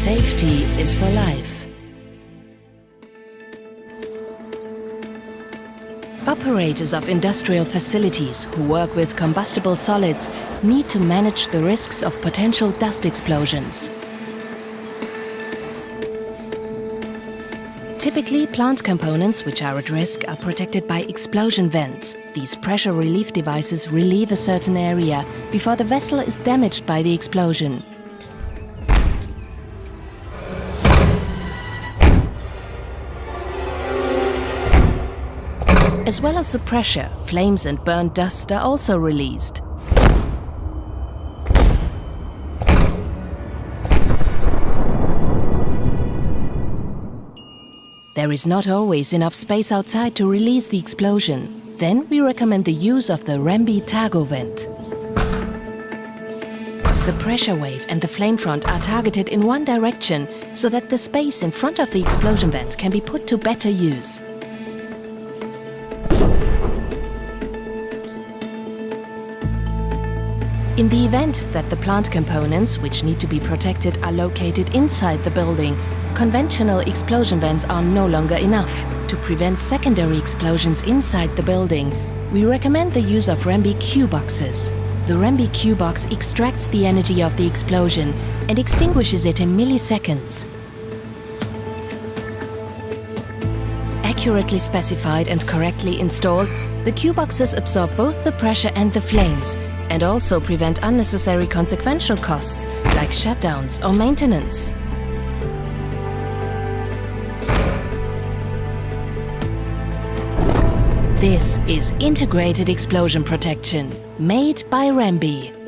Safety is for life. Operators of industrial facilities who work with combustible solids need to manage the risks of potential dust explosions. Typically, plant components which are at risk are protected by explosion vents. These pressure relief devices relieve a certain area before the vessel is damaged by the explosion. As well as the pressure, flames and burnt dust are also released. There is not always enough space outside to release the explosion. Then we recommend the use of the REMBE TARGO vent. The pressure wave and the flame front are targeted in one direction so that the space in front of the explosion vent can be put to better use. In the event that the plant components which need to be protected are located inside the building, conventional explosion vents are no longer enough. To prevent secondary explosions inside the building, we recommend the use of REMBE Q-boxes. The REMBE Q-box extracts the energy of the explosion and extinguishes it in milliseconds. Accurately specified and correctly installed, the Q-boxes absorb both the pressure and the flames, and also prevent unnecessary consequential costs like shutdowns or maintenance. This is integrated explosion protection, made by REMBE.